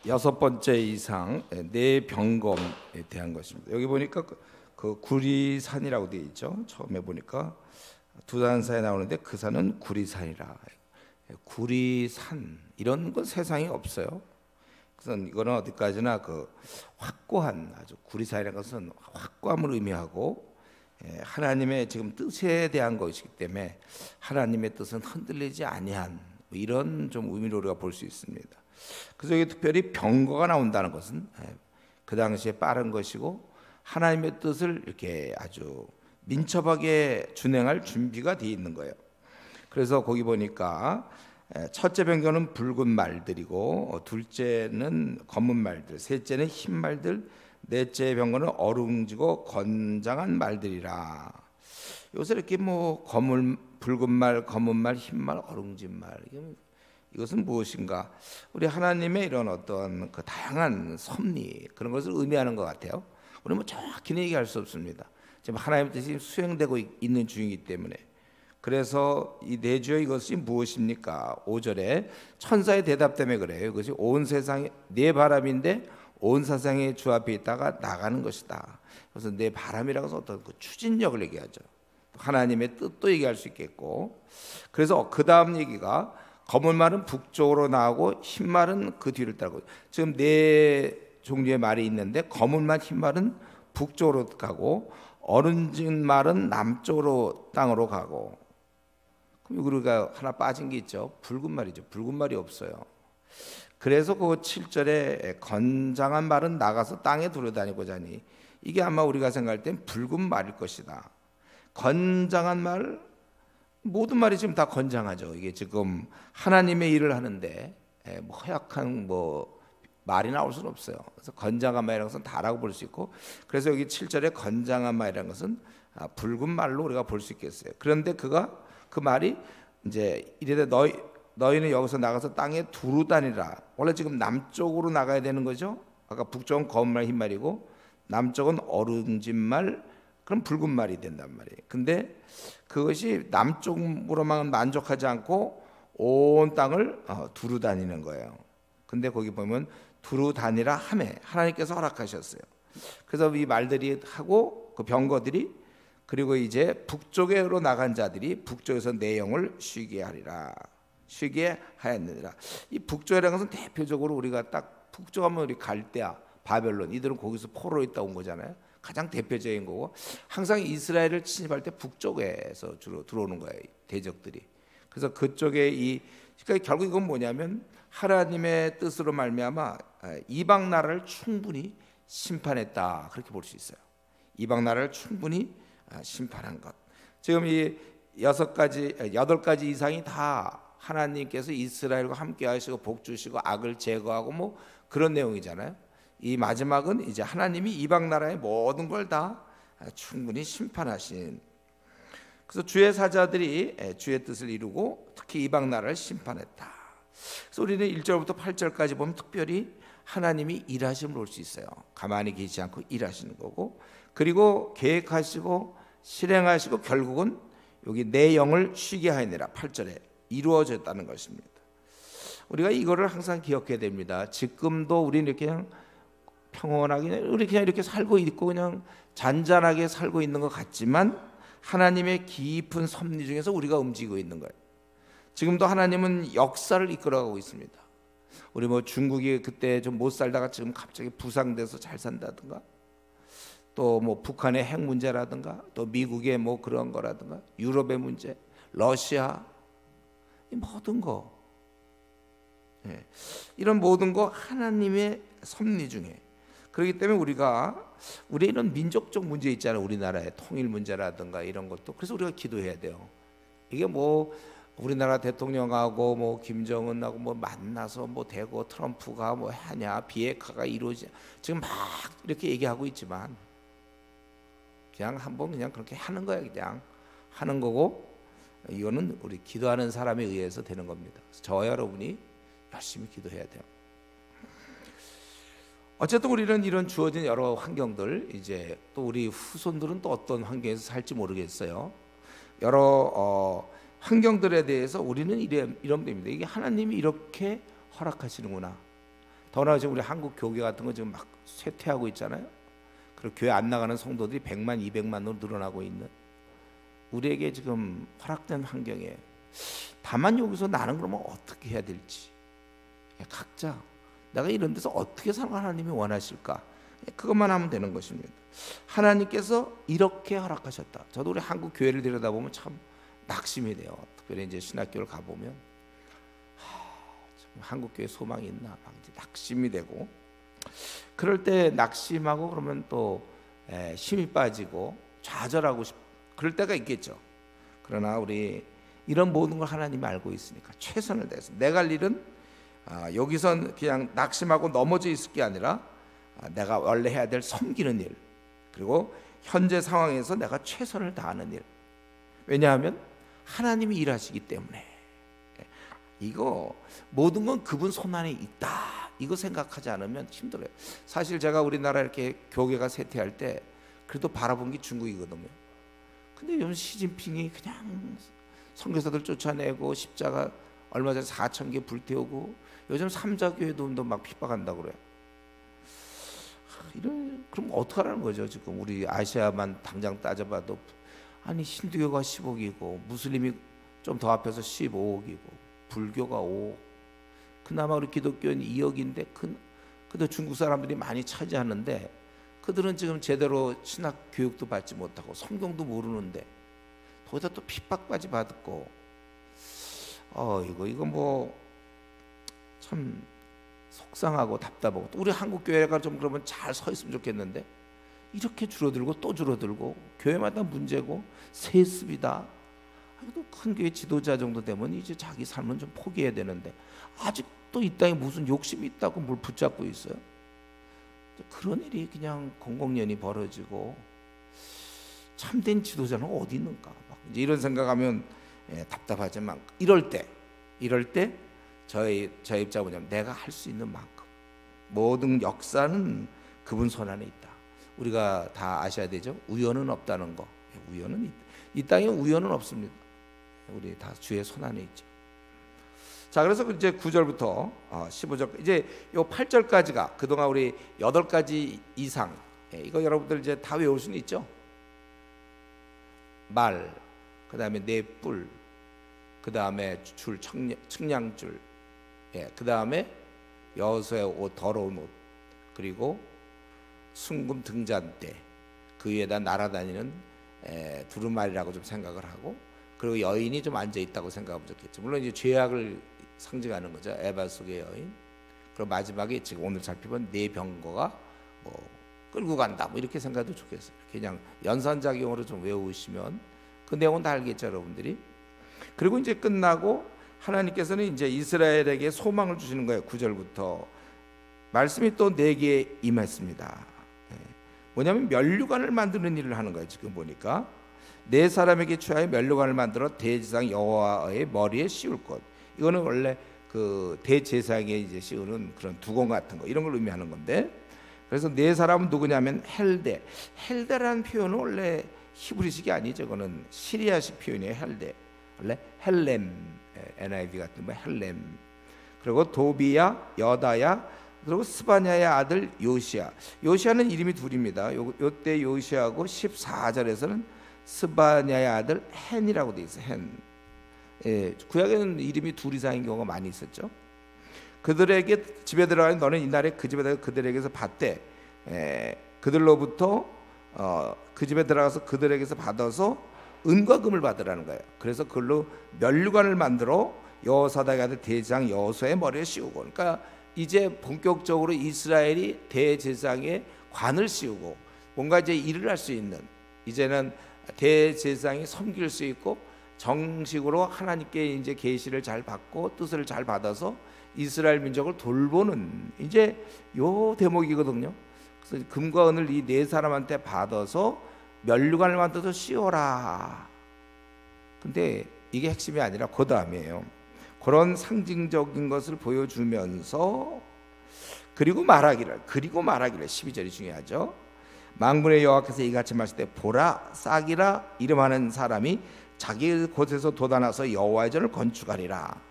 여섯 번째 이상 내 병검에 대한 것입니다. 여기 보니까 그 구리산이라고 되어 있죠. 처음에 보니까 두 산 사이에 나오는데 그 산은 구리산이라. 구리산 이런 건 세상에 없어요. 그래서 이거는 어디까지나 그 확고한 아주 구리산이라는 것은 확고함을 의미하고 하나님의 지금 뜻에 대한 것이기 때문에 하나님의 뜻은 흔들리지 아니한 이런 좀 의미로 우리가 볼 수 있습니다. 그래서 여기 특별히 병거가 나온다는 것은 그 당시에 빠른 것이고 하나님의 뜻을 이렇게 아주 민첩하게 준행할 준비가 되어 있는 거예요. 그래서 거기 보니까 첫째 병거는 붉은 말들이고 둘째는 검은 말들, 셋째는 흰 말들, 넷째 병거는 어룽지고 건장한 말들이라. 요새 이렇게 뭐 붉은 말, 검은 말, 흰 말, 어룽진 말, 이것은 무엇인가? 우리 하나님의 이런 어떤 그 다양한 섭리 그런 것을 의미하는 것 같아요. 우리 뭐 정확히는 얘기할 수 없습니다. 지금 하나님의 뜻이 수행되고 있는 중이기 때문에. 그래서 이 내주여 이것이 무엇입니까? 5절에 천사의 대답 때문에 그래요. 이것이 온 세상에 내 바람인데 온 세상의 주 앞에 있다가 나가는 것이다. 그래서 내 바람이라고 해서 어떤 그 추진력을 얘기하죠. 하나님의 뜻도 얘기할 수 있겠고. 그래서 그 다음 얘기가 검은 말은 북쪽으로 나오고 흰 말은 그 뒤를 따르고. 지금 네 종류의 말이 있는데 검은 말, 흰 말은 북쪽으로 가고 어른진 말은 남쪽으로 땅으로 가고. 그럼 우리가 하나 빠진 게 있죠. 붉은 말이죠. 붉은 말이 없어요. 그래서 그 7절에 건장한 말은 나가서 땅에 두려다니고자 하니 이게 아마 우리가 생각할 땐 붉은 말일 것이다. 건장한 말, 모든 말이 지금 다 건장하죠. 이게 지금 하나님의 일을 하는데 뭐 허약한 뭐 말이 나올 수는 없어요. 그래서 건장한 말이라는 것은 다라고 볼 수 있고, 그래서 여기 7절에 건장한 말이라는 것은 붉은 말로 우리가 볼 수 있겠어요. 그런데 그 말이 이제 이래되 너희는 여기서 나가서 땅에 두루 다니라. 원래 지금 남쪽으로 나가야 되는 거죠. 아까 북쪽은 검은 말, 흰 말이고 남쪽은 어른진 말, 그럼 붉은 말이 된단 말이에요. 근데 그것이 남쪽으로만 만족하지 않고 온 땅을 두루 다니는 거예요. 근데 거기 보면 두루 다니라 하매 하나님께서 허락하셨어요. 그래서 이 말들이 하고 그 병거들이 그리고 이제 북쪽으로 나간 자들이 북쪽에서 내 영을 쉬게 하리라. 쉬게 하였느니라. 이 북쪽이라는 것은 대표적으로 우리가 딱 북쪽 하면 우리 갈대아, 바벨론, 이들은 거기서 포로로 있다 온 거잖아요. 가장 대표적인 거고, 항상 이스라엘을 침입할 때 북쪽에서 주로 들어오는 거예요, 대적들이. 그래서 그쪽에 그러니까 결국 이건 뭐냐면 하나님의 뜻으로 말미암아 이방 나라를 충분히 심판했다, 그렇게 볼 수 있어요. 이방 나라를 충분히 심판한 것. 지금 이 8가지 이상이 다 하나님께서 이스라엘과 함께 하시고 복 주시고 악을 제거하고 뭐 그런 내용이잖아요. 이 마지막은 이제 하나님이 이방 나라의 모든 걸 다 충분히 심판하신. 그래서 주의 사자들이 주의 뜻을 이루고 특히 이방 나라를 심판했다. 그래서 우리는 1절부터 8절까지 보면 특별히 하나님이 일하심을 볼 수 있어요. 가만히 계시지 않고 일하시는 거고, 그리고 계획하시고 실행하시고 결국은 여기 내 영을 쉬게 하느니라 8절에 이루어졌다는 것입니다. 우리가 이거를 항상 기억해야 됩니다. 지금도 우리는 이렇게 그냥 평온하게 우리 그냥 이렇게 살고 있고 그냥 잔잔하게 살고 있는 것 같지만 하나님의 깊은 섭리 중에서 우리가 움직이고 있는 거예요. 지금도 하나님은 역사를 이끌어가고 있습니다. 우리 뭐 중국이 그때 좀 못 살다가 지금 갑자기 부상돼서 잘 산다든가, 또 뭐 북한의 핵 문제라든가, 또 미국의 뭐 그런 거라든가, 유럽의 문제, 러시아, 이 모든 거, 이런 모든 거 하나님의 섭리 중에. 그렇기 때문에 우리 이런 민족적 문제 있잖아요. 우리나라의 통일 문제라든가 이런 것도. 그래서 우리가 기도해야 돼요. 이게 뭐 우리나라 대통령하고 뭐 김정은하고 뭐 만나서 뭐 대고 트럼프가 뭐 하냐, 비핵화가 이루어지, 지금 막 이렇게 얘기하고 있지만 그냥 한번 그냥 그렇게 하는 거야. 그냥 하는 거고, 이거는 우리 기도하는 사람에 의해서 되는 겁니다. 저와 여러분이 열심히 기도해야 돼요. 어쨌든 우리는 이런 주어진 여러 환경들, 이제 또 우리 후손들은 또 어떤 환경에서 살지 모르겠어요. 여러 환경들에 대해서 우리는 이런 겁니다. 이게 하나님이 이렇게 허락하시는구나. 더나 지금 우리 한국 교회 같은 거 지금 막 쇠퇴하고 있잖아요. 그리고 교회 안 나가는 성도들이 100만, 200만으로 늘어나고 있는 우리에게 지금 허락된 환경에, 다만 여기서 나는 그러면 어떻게 해야 될지, 각자 내가 이런 데서 어떻게 살아 하나님이 원하실까, 그것만 하면 되는 것입니다. 하나님께서 이렇게 허락하셨다. 저도 우리 한국 교회를 들여다보면 참 낙심이 돼요. 특별히 이제 신학교를 가보면 한국 교회 소망이 있나 막 이제 낙심이 되고, 그럴 때 낙심하고 그러면 또 힘이 빠지고 좌절하고 그럴 때가 있겠죠. 그러나 우리 이런 모든 걸 하나님이 알고 있으니까 최선을 다해서 내가 할 일은 여기선 그냥 낙심하고 넘어져 있을 게 아니라 내가 원래 해야 될 섬기는 일, 그리고 현재 상황에서 내가 최선을 다하는 일. 왜냐하면 하나님이 일하시기 때문에. 이거 모든 건 그분 손 안에 있다, 이거 생각하지 않으면 힘들어요. 사실 제가 우리나라 이렇게 교계가 쇠퇴할 때 그래도 바라본 게 중국이거든요. 근데 요즘 시진핑이 그냥 선교사들 쫓아내고 십자가 얼마 전에 4,000개 불태우고 요즘 삼자교회도 막 핍박한다고 그래요. 그럼 어떡하라는 거죠? 지금 우리 아시아만 당장 따져봐도 아니 힌두교가 10억이고 무슬림이 좀 더 앞에서 15억이고 불교가 5억, 그나마 우리 기독교는 2억인데 그래도 중국 사람들이 많이 차지하는데 그들은 지금 제대로 신학 교육도 받지 못하고 성경도 모르는데 거기다 또 핍박까지 받고, 이거 뭐 참 속상하고 답답하고, 또 우리 한국 교회가 좀 그러면 잘 서 있으면 좋겠는데 이렇게 줄어들고 또 줄어들고, 교회마다 문제고 세습이다. 또 큰 교회 지도자 정도 되면 이제 자기 삶은 좀 포기해야 되는데 아직도 이 땅에 무슨 욕심이 있다고 뭘 붙잡고 있어요. 그런 일이 그냥 공공연히 벌어지고 참된 지도자는 어디 있는가, 막 이제 이런 생각하면 답답하지만 이럴 때 저의 입장은 뭐냐면 내가 할 수 있는 만큼 모든 역사는 그분 손 안에 있다. 우리가 다 아셔야 되죠. 우연은 없다는 거. 우연은 이 땅에 우연은 없습니다. 우리 다 주의 손 안에 있죠. 자, 그래서 이제 9절부터 15절, 이제 요 8절까지가 그동안 우리 8가지 이상, 이거 여러분들 이제 다 외울 수는 있죠. 말, 그 다음에 네 뿔, 그 다음에 줄, 측량줄, 그 다음에 여호수아의 옷, 더러운 옷, 그리고 순금 등잔대, 그 위에다 날아다니는 두루마리라고 좀 생각을 하고, 그리고 여인이 좀 앉아 있다고 생각하면 좋겠죠. 물론 이제 죄악을 상징하는 거죠. 에바 속의 여인. 그리고 마지막에 지금 오늘 살펴본 네 병거가 뭐 끌고 간다, 뭐 이렇게 생각해도 좋겠어요. 그냥 연산작용으로 좀 외우시면 그 내용은 다 알겠죠, 여러분들이. 그리고 이제 끝나고 하나님께서는 이제 이스라엘에게 소망을 주시는 거예요. 9절부터 말씀이 또 내게 임했습니다. 뭐냐면 면류관을 만드는 일을 하는 거예요. 지금 보니까 네 사람에게 취하여 면류관을 만들어 대제사장 여호와의 머리에 씌울 것. 이거는 원래 그 대제사장에 이제 씌우는 그런 두건 같은 거, 이런 걸 의미하는 건데, 그래서 네 사람은 누구냐면 헬데라는 표현은 원래 히브리식이 아니죠. 이거는 시리아식 표현이에요. 헬데. 원래 헬렘, NIV 같은 뭐 헬렘. 그리고 도비야, 여다야, 그리고 스바냐의 아들 요시야. 요시야는 이름이 둘입니다. 요때 요시야하고 14절에서는 스바냐의 아들 헨이라고 돼 있어요. 헨. 구약에는 이름이 둘 이상인 경우가 많이 있었죠. 그들에게 집에 들어가니 너는 이날에 그 집에 들어가 그들에게서 받되, 그들로부터 그 집에 들어가서 그들에게서 받아서 은과 금을 받으라는 거예요. 그래서 그걸로 면류관을 만들어 여호사닥의 아들 대제사장 여호수아의 머리에 씌우고, 그러니까 이제 본격적으로 이스라엘이 대제사장의 관을 씌우고 뭔가 이제 일을 할 수 있는, 이제는 대제사장이 섬길 수 있고 정식으로 하나님께 이제 계시를 잘 받고 뜻을 잘 받아서 이스라엘 민족을 돌보는 이제 요 대목이거든요. 그래서 금과 은을 이 네 사람한테 받아서 면류관을 만들어서 씌워라. 근데 이게 핵심이 아니라 그 다음이에요. 그런 상징적인 것을 보여주면서 그리고 말하기를 12절이 중요하죠. 만군의 여호와께서 이같이 말씀 때 보라, 싹이라 이름하는 사람이 자기 곳에서 돋아나서 여호와의 전을 건축하리라.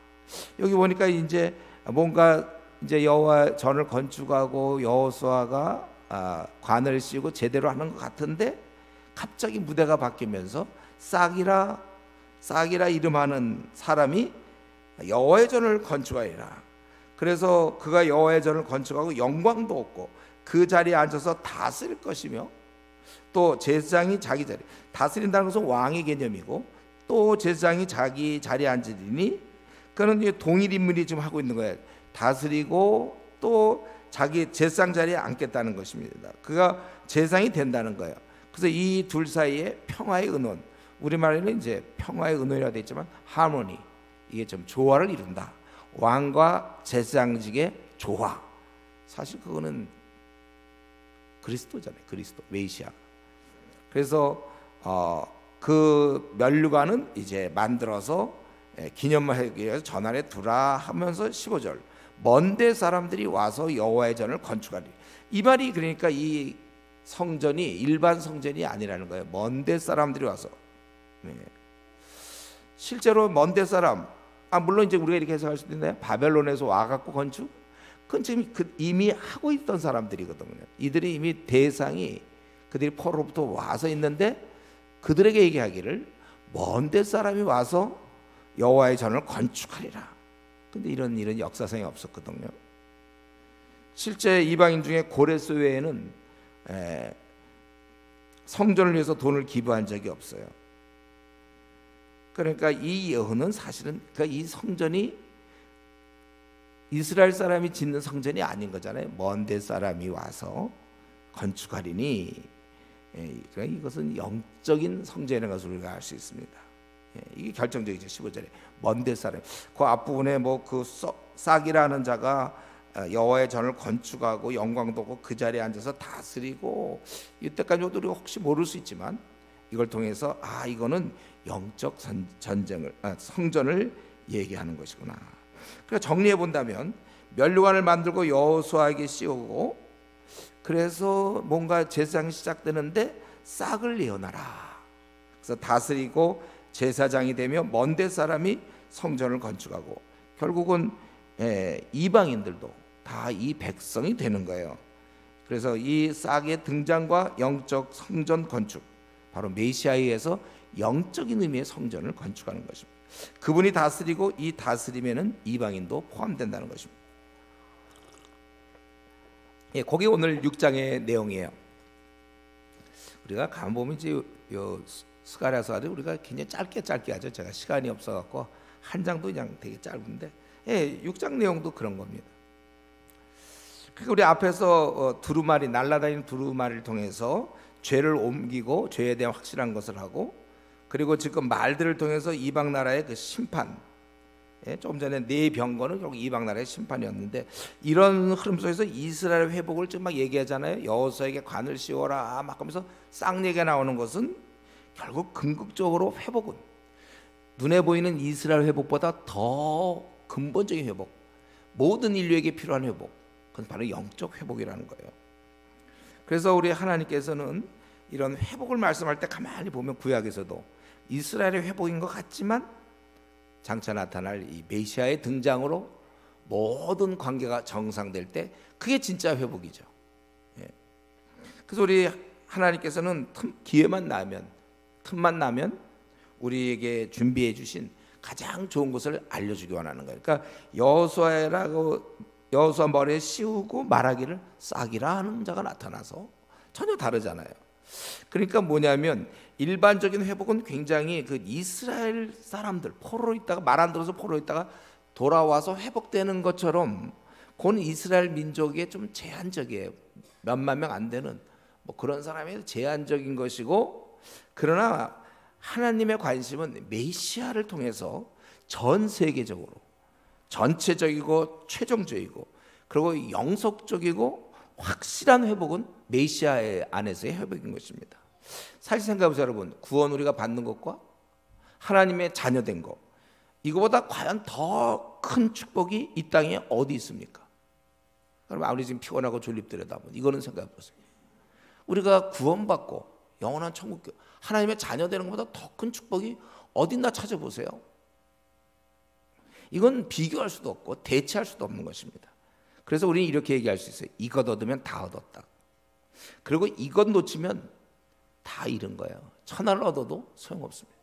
여기 보니까 이제 뭔가 이제 여호와 전을 건축하고 여호수아가 관을 씌우고 제대로 하는 것 같은데 갑자기 무대가 바뀌면서 싹이라 이름하는 사람이 여호와의 전을 건축하리라. 그래서 그가 여호와의 전을 건축하고 영광도 얻고 그 자리에 앉아서 다스릴 것이며, 또 제사장이 자기 자리, 다스린다는 것은 왕의 개념이고, 또 제사장이 자기 자리에 앉으리니, 그는 이제 동일 인물이 지금 하고 있는 거예요. 다스리고 또 자기 제사장 자리에 앉겠다는 것입니다. 그가 제사장이 된다는 거예요. 그래서 이 둘 사이에 평화의 은원, 우리말에는 이제 평화의 은원이라고 되어 있지만 하모니, 이게 좀 조화를 이룬다. 왕과 제사장직의 조화. 사실 그거는 그리스도잖아요. 그리스도, 메시아. 그래서 그 면류관은 이제 만들어서 기념하기 위해서 전안에 두라 하면서 15절, 먼데 사람들이 와서 여호와의 전을 건축하리. 이 말이 그러니까 이 성전이 일반 성전이 아니라는 거예요. 먼데 사람들이 와서. 실제로 먼데 사람, 물론 이제 우리가 이렇게 해석할 수도 있나요? 바벨론에서 와갖고 건축? 그건 지금 이미 하고 있던 사람들이거든요. 이들이 이미 대상이 그들이 포로로부터 와서 있는데 그들에게 얘기하기를 먼데 사람이 와서 여호와의 전을 건축하리라. 근데 이런 일은 역사상에 없었거든요. 실제 이방인 중에 고레스 외에는 성전을 위해서 돈을 기부한 적이 없어요. 그러니까 이 예언은 사실은 이 성전이 이스라엘 사람이 짓는 성전이 아닌 거잖아요. 먼데 사람이 와서 건축하리니, 그러니까 이것은 영적인 성전인 것을 우리가 알 수 있습니다. 이게 결정적이죠. 15절에 먼데 사람, 그 앞부분에 그 싹이라는 자가 여호와의 전을 건축하고 영광도 없고 그 자리에 앉아서 다스리고, 이때까지도 우리가 혹시 모를 수 있지만 이걸 통해서 이거는 영적 성전을 얘기하는 것이구나. 그러니까 정리해 본다면 면류관을 만들고 여호수아에게 씌우고, 그래서 뭔가 제사장이 시작되는데 싹을 내어놔라. 그래서 다스리고 제사장이 되며 먼데 사람이 성전을 건축하고, 결국은 이방인들도 다 이 백성이 되는 거예요. 그래서 이 싹의 등장과 영적 성전 건축, 바로 메시아에 의해서 영적인 의미의 성전을 건축하는 것입니다. 그분이 다스리고 이 다스림에는 이방인도 포함된다는 것입니다. 그게 오늘 6장의 내용이에요. 우리가 가만 보면 이제 스가랴서를 우리가 굉장히 짧게 하죠. 제가 시간이 없어갖고 한 장도 그냥 되게 짧은데, 6장 내용도 그런 겁니다. 그러니까 우리 앞에서 두루마리, 날아다니는 두루마리를 통해서 죄를 옮기고 죄에 대한 확실한 것을 하고, 그리고 지금 말들을 통해서 이방 나라의 그 심판, 조금 전에 네 병거는 결국 이방 나라의 심판이었는데, 이런 흐름 속에서 이스라엘 회복을 지금 막 얘기하잖아요. 여호수아에게 관을 씌워라 막 하면서 싹 얘기가 나오는 것은 결국 궁극적으로 회복은 눈에 보이는 이스라엘 회복보다 더 근본적인 회복, 모든 인류에게 필요한 회복, 그건 바로 영적 회복이라는 거예요. 그래서 우리 하나님께서는 이런 회복을 말씀할 때 가만히 보면 구약에서도 이스라엘의 회복인 것 같지만 장차 나타날 이 메시아의 등장으로 모든 관계가 정상될 때 그게 진짜 회복이죠. 그래서 우리 하나님께서는 틈만 나면 우리에게 준비해 주신 가장 좋은 것을 알려주기 원하는 거예요. 그러니까 여호수아 머리에 씌우고 말하기를 싹이라 하는 자가 나타나서 전혀 다르잖아요. 그러니까 뭐냐면 일반적인 회복은 굉장히 그 이스라엘 사람들 포로로 있다가 말 안 들어서 포로로 있다가 돌아와서 회복되는 것처럼, 그건 이스라엘 민족의 좀 제한적이에요. 몇만 명 안 되는 그런 사람이 제한적인 것이고, 그러나 하나님의 관심은 메시아를 통해서 전 세계적으로 전체적이고 최종적이고 그리고 영속적이고 확실한 회복은 메시아의 안에서의 회복인 것입니다. 사실 생각해보세요, 여러분. 구원 우리가 받는 것과 하나님의 자녀된 것, 이거보다 과연 더 큰 축복이 이 땅에 어디 있습니까? 그럼 아무리 지금 피곤하고 졸립더라도 이거는 생각해보세요. 우리가 구원받고 영원한 천국, 하나님의 자녀 되는 것보다 더 큰 축복이 어딨나 찾아보세요. 이건 비교할 수도 없고 대체할 수도 없는 것입니다. 그래서 우리는 이렇게 얘기할 수 있어요. 이것 얻으면 다 얻었다. 그리고 이것 놓치면 다 잃은 거예요. 천하를 얻어도 소용없습니다.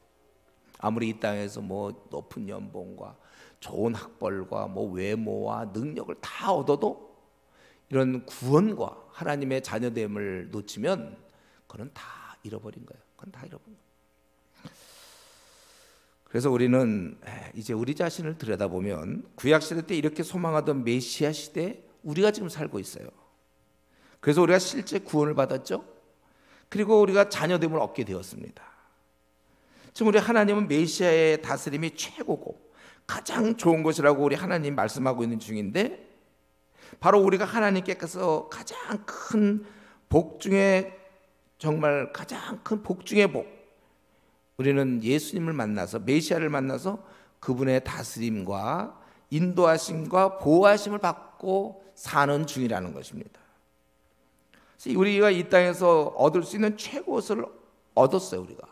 아무리 이 땅에서 뭐 높은 연봉과 좋은 학벌과 뭐 외모와 능력을 다 얻어도 이런 구원과 하나님의 자녀됨을 놓치면 그건 다 잃어버린 거예요. 그건 다 잃어버린 거예요. 그래서 우리는 이제 우리 자신을 들여다보면 구약시대 때 이렇게 소망하던 메시아 시대에 우리가 지금 살고 있어요. 그래서 우리가 실제 구원을 받았죠. 그리고 우리가 자녀됨을 얻게 되었습니다. 지금 우리 하나님은 메시아의 다스림이 최고고 가장 좋은 것이라고 우리 하나님 말씀하고 있는 중인데, 바로 우리가 하나님께서 가장 큰 복 중에 정말 가장 큰 복 중의 복, 우리는 예수님을 만나서 메시아를 만나서 그분의 다스림과 인도하심과 보호하심을 받고 사는 중이라는 것입니다. 우리가 이 땅에서 얻을 수 있는 최고의 것을 얻었어요. 우리가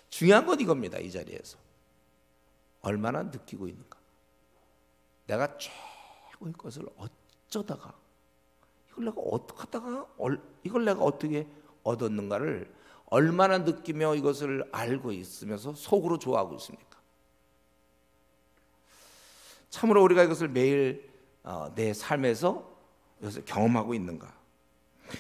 중요한 건 이겁니다. 이 자리에서 얼마나 느끼고 있는가. 내가 최고의 것을 어쩌다가 이걸 내가 어떻게 얻었는가를 얼마나 느끼며 이것을 알고 있으면서 속으로 좋아하고 있습니까? 참으로 우리가 이것을 매일 내 삶에서 이것을 경험하고 있는가?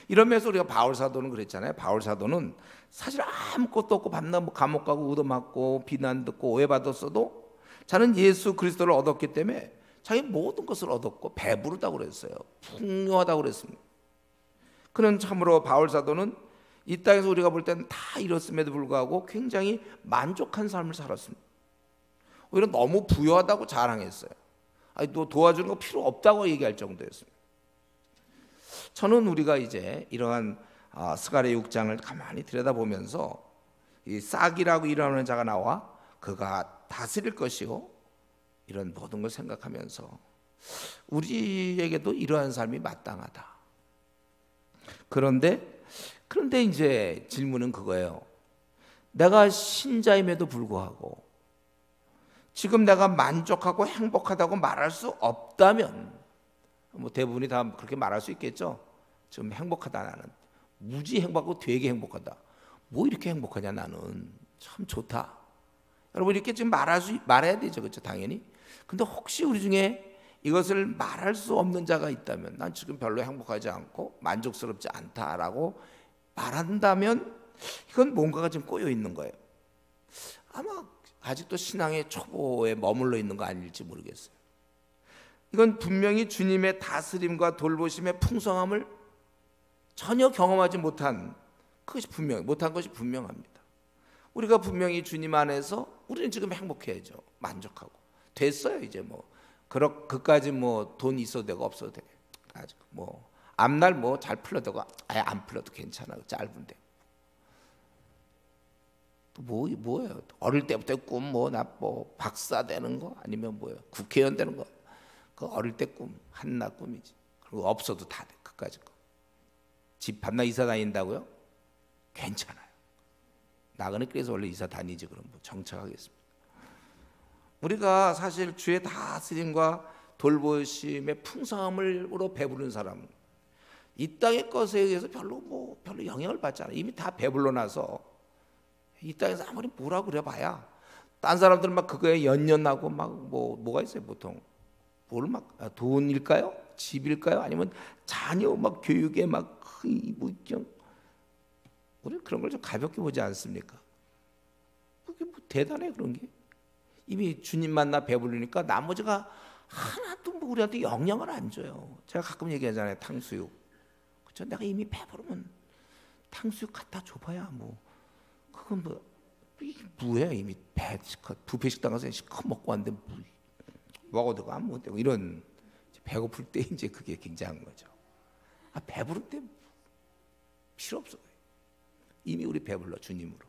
이런 면에서 우리가 바울 사도는 그랬잖아요. 바울 사도는 사실 아무것도 없고 밤낮 감옥 가고 얻어맞고 비난 듣고 오해받았어도 자는 예수 그리스도를 얻었기 때문에 자기 모든 것을 얻었고 배부르다고 그랬어요. 풍요하다고 그랬습니다. 그는 참으로 바울 사도는 이 땅에서 우리가 볼 때는 다 잃었음에도 불구하고 굉장히 만족한 삶을 살았습니다. 오히려 너무 부유하다고 자랑했어요. 아니, 너 도와주는 거 필요 없다고 얘기할 정도였습니다. 저는 우리가 이제 이러한 스가랴 6장을 가만히 들여다보면서 이 싹이라고 일어나는 자가 나와 그가 다스릴 것이요, 이런 모든 걸 생각하면서 우리에게도 이러한 삶이 마땅하다. 그런데 이제 질문은 그거예요. 내가 신자임에도 불구하고 지금 내가 만족하고 행복하다고 말할 수 없다면, 뭐 대부분이 다 그렇게 말할 수 있겠죠. 지금 행복하다, 나는 무지 행복하고 되게 행복하다. 뭐 이렇게 행복하냐, 나는 참 좋다. 여러분 이렇게 지금 말해야 되죠, 그렇죠? 당연히. 근데 혹시 우리 중에 이것을 말할 수 없는 자가 있다면, 난 지금 별로 행복하지 않고 만족스럽지 않다라고 말한다면 이건 뭔가가 좀 꼬여 있는 거예요. 아마 아직도 신앙의 초보에 머물러 있는 거 아닐지 모르겠어요. 이건 분명히 주님의 다스림과 돌보심의 풍성함을 전혀 경험하지 못한 것이 분명합니다. 우리가 분명히 주님 안에서 우리는 지금 행복해야죠. 만족하고 됐어요. 이제 뭐 그까지 뭐 돈 있어도 되고 없어도 돼. 아직 뭐 앞날 뭐 잘 풀려도 되고 아예 안 풀려도 괜찮아. 짧은데. 또 뭐예요? 어릴 때부터 꿈 나 박사 되는 거 아니면 뭐예요? 국회의원 되는 거. 그 어릴 때 꿈 한낱 꿈이지. 그리고 없어도 다 돼. 그까지 거. 집 밤낮 이사 다닌다고요? 괜찮아요. 나그네 그래서 원래 이사 다니지. 그럼 뭐 정착하겠습니다. 우리가 사실 주의 다스림과 돌보심의 풍성함으로 배부른 사람, 이 땅의 것에 의해서 별로 영향을 받지 않아요. 이미 다 배불러 나서 이 땅에서 아무리 뭐라 그래봐야 딴 사람들은 막 그거에 연연하고 막 뭐가 있어요. 보통 뭘 막 돈일까요? 집일까요? 아니면 자녀 막 교육에 막 우리 그런 걸 좀 가볍게 보지 않습니까? 그게 뭐 대단해 그런 게. 이미 주님 만나 배부르니까 나머지가 하나도 뭐 우리한테 영향을 안 줘요. 제가 가끔 얘기하잖아요. 탕수육. 그렇죠? 내가 이미 배부르면 탕수육 갖다 줘봐야 뭐 그건 뭐 이게 뭐야. 이미 뷔페 식당 가서 시커 먹고 왔는데 먹어도 안 먹고 이런 배고플 때 이제 그게 굉장한 거죠. 배부를 때 필요 없어요. 이미 우리 배불러 주님으로.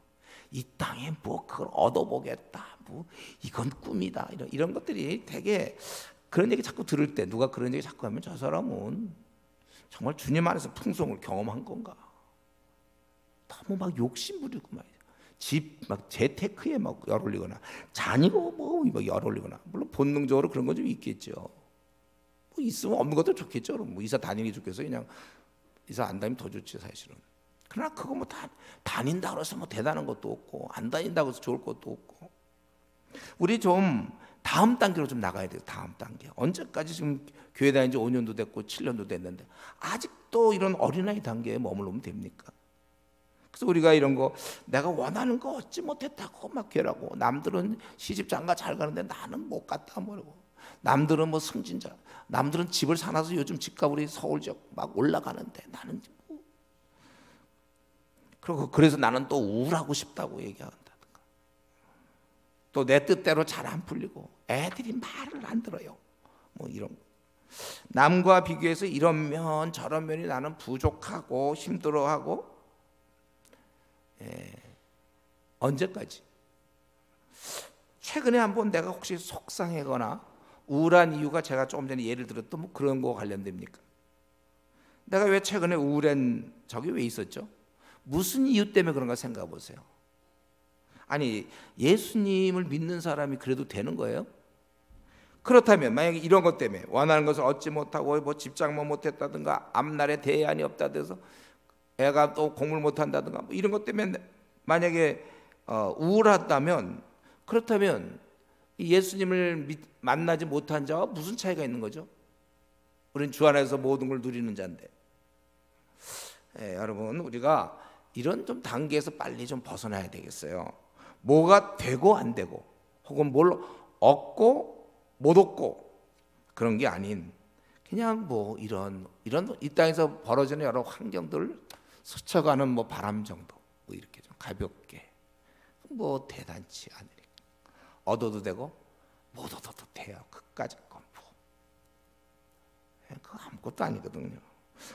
이 땅에 뭐 그걸 얻어보겠다. 뭐 이건 꿈이다. 이런 것들이 되게 그런 얘기 자꾸 들을 때 누가 그런 얘기 자꾸 하면 저 사람은 정말 주님 안에서 풍성을 경험한 건가? 너무 막 욕심 부리고 막 집 막 재테크에 막 열 올리거나 자녀 뭐 열 올리거나 물론 본능적으로 그런 건 좀 있겠죠. 뭐 뭐 있으면 없는 것도 좋겠죠. 그럼 뭐 이사 다니는 게 좋겠어. 그냥 이사 안 다니면 더 좋지 사실은. 그러나 그거 뭐 다닌다 그래서 뭐 대단한 것도 없고 안 다닌다고 해서 좋을 것도 없고. 우리 좀 다음 단계로 좀 나가야 돼요. 다음 단계. 언제까지 지금 교회 다닌 지 5년도 됐고 7년도 됐는데 아직도 이런 어린아이 단계에 머물면 됩니까? 그래서 우리가 이런 거 내가 원하는 거 얻지 못했다고 막 괴라고, 남들은 시집 장가 잘 가는데 나는 못 갔다 뭐라고, 남들은 뭐 승진자, 남들은 집을 사놔서 요즘 집값 우리 서울 지역 막 올라가는데 나는 뭐. 그리고 그래서 나는 또 우울하고 싶다고 얘기한다든가, 또 내 뜻대로 잘 안 풀리고 애들이 말을 안 들어요. 뭐 이런 거. 남과 비교해서 이런 면 저런 면이 나는 부족하고 힘들어하고. 언제까지? 최근에 한번 내가 혹시 속상하거나 우울한 이유가, 제가 조금 전에 예를 들었던 뭐 그런 거 관련됩니까? 내가 왜 최근에 우울한 적이 왜 있었죠? 무슨 이유 때문에 그런가 생각해 보세요. 아니, 예수님을 믿는 사람이 그래도 되는 거예요? 그렇다면 만약에 이런 것 때문에 원하는 것을 얻지 못하고 뭐 집장만 못했다든가, 앞날에 대안이 없다든가, 애가 또 공부를 못한다든가 뭐 이런 것 때문에 만약에 우울하다면, 그렇다면 예수님을 만나지 못한 자와 무슨 차이가 있는 거죠? 우리는 주 안에서 모든 걸 누리는 자인데. 여러분, 우리가 이런 좀 단계에서 빨리 좀 벗어나야 되겠어요. 뭐가 되고 안 되고, 혹은 뭘 얻고 못 얻고 그런 게 아닌, 그냥 뭐 이런 이 땅에서 벌어지는 여러 환경들을 스쳐가는 뭐 바람 정도, 뭐 이렇게 좀 가볍게, 뭐 대단치 않으니까 얻어도 되고 못 얻어도 돼요. 그까짓 건 뭐 그거 아무것도 아니거든요.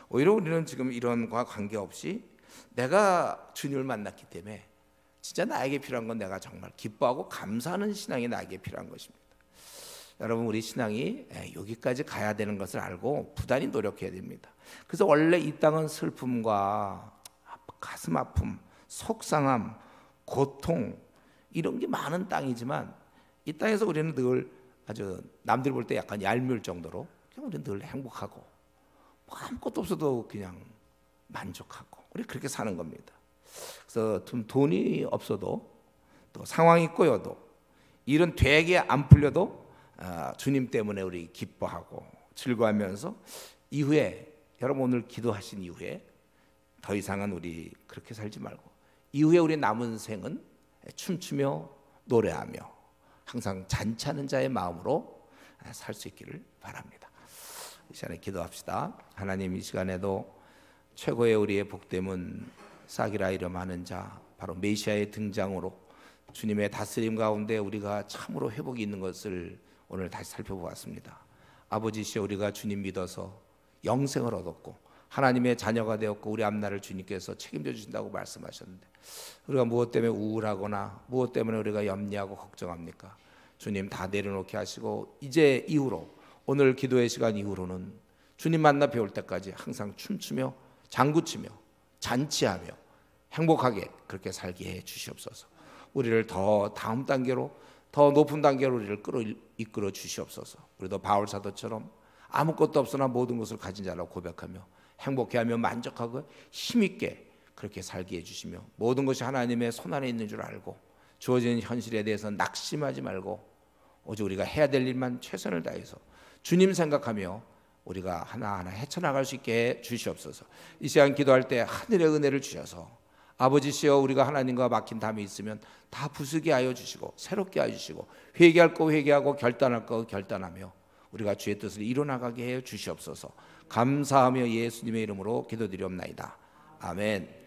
오히려 우리는 지금 이런 거와 관계없이 내가 주님을 만났기 때문에 진짜 나에게 필요한 건 내가 정말 기뻐하고 감사하는 신앙이 나에게 필요한 것입니다. 여러분, 우리 신앙이 여기까지 가야 되는 것을 알고 부단히 노력해야 됩니다. 그래서 원래 이 땅은 슬픔과 가슴 아픔, 속상함, 고통, 이런 게 많은 땅이지만, 이 땅에서 우리는 늘 아주 남들 볼 때 약간 얄미울 정도로 그냥 우리는 늘 행복하고 뭐 아무것도 없어도 그냥 만족하고, 우리 그렇게 사는 겁니다. 그래서 좀 돈이 없어도, 또 상황이 꼬여도, 일은 되게 안 풀려도 주님 때문에 우리 기뻐하고 즐거워하면서, 이후에 여러분 오늘 기도하신 이후에 더 이상은 우리 그렇게 살지 말고, 이후에 우리 남은 생은 춤추며 노래하며 항상 잔치하는 자의 마음으로 살 수 있기를 바랍니다. 이 시간에 기도합시다. 하나님, 이 시간에도 최고의 우리의 복됨은 싹이라 이름하는 자, 바로 메시아의 등장으로 주님의 다스림 가운데 우리가 참으로 회복이 있는 것을 오늘 다시 살펴보았습니다. 아버지시여, 우리가 주님 믿어서 영생을 얻었고 하나님의 자녀가 되었고 우리 앞날을 주님께서 책임져 주신다고 말씀하셨는데, 우리가 무엇 때문에 우울하거나 무엇 때문에 우리가 염려하고 걱정합니까? 주님 다 내려놓게 하시고, 이제 이후로, 오늘 기도의 시간 이후로는 주님 만나 배울 때까지 항상 춤추며 장구치며 잔치하며 행복하게 그렇게 살게 해 주시옵소서. 우리를 더 다음 단계로, 더 높은 단계로 우리를 이끌어 주시옵소서. 우리도 바울 사도처럼 아무것도 없으나 모든 것을 가진 자라고 고백하며 행복해하며 만족하고 힘있게 그렇게 살게 해주시며, 모든 것이 하나님의 손안에 있는 줄 알고 주어진 현실에 대해서 낙심하지 말고 오직 우리가 해야 될 일만 최선을 다해서 주님 생각하며 우리가 하나하나 헤쳐나갈 수 있게 해 주시옵소서. 이 시간 기도할 때 하늘의 은혜를 주셔서, 아버지시여, 우리가 하나님과 막힌 담이 있으면 다 부수게 하여 주시고 새롭게 하여 주시고, 회개할 거 회개하고 결단할 거 결단하며 우리가 주의 뜻을 이뤄나가게 해 주시옵소서. 감사하며 예수님의 이름으로 기도드리옵나이다. 아멘.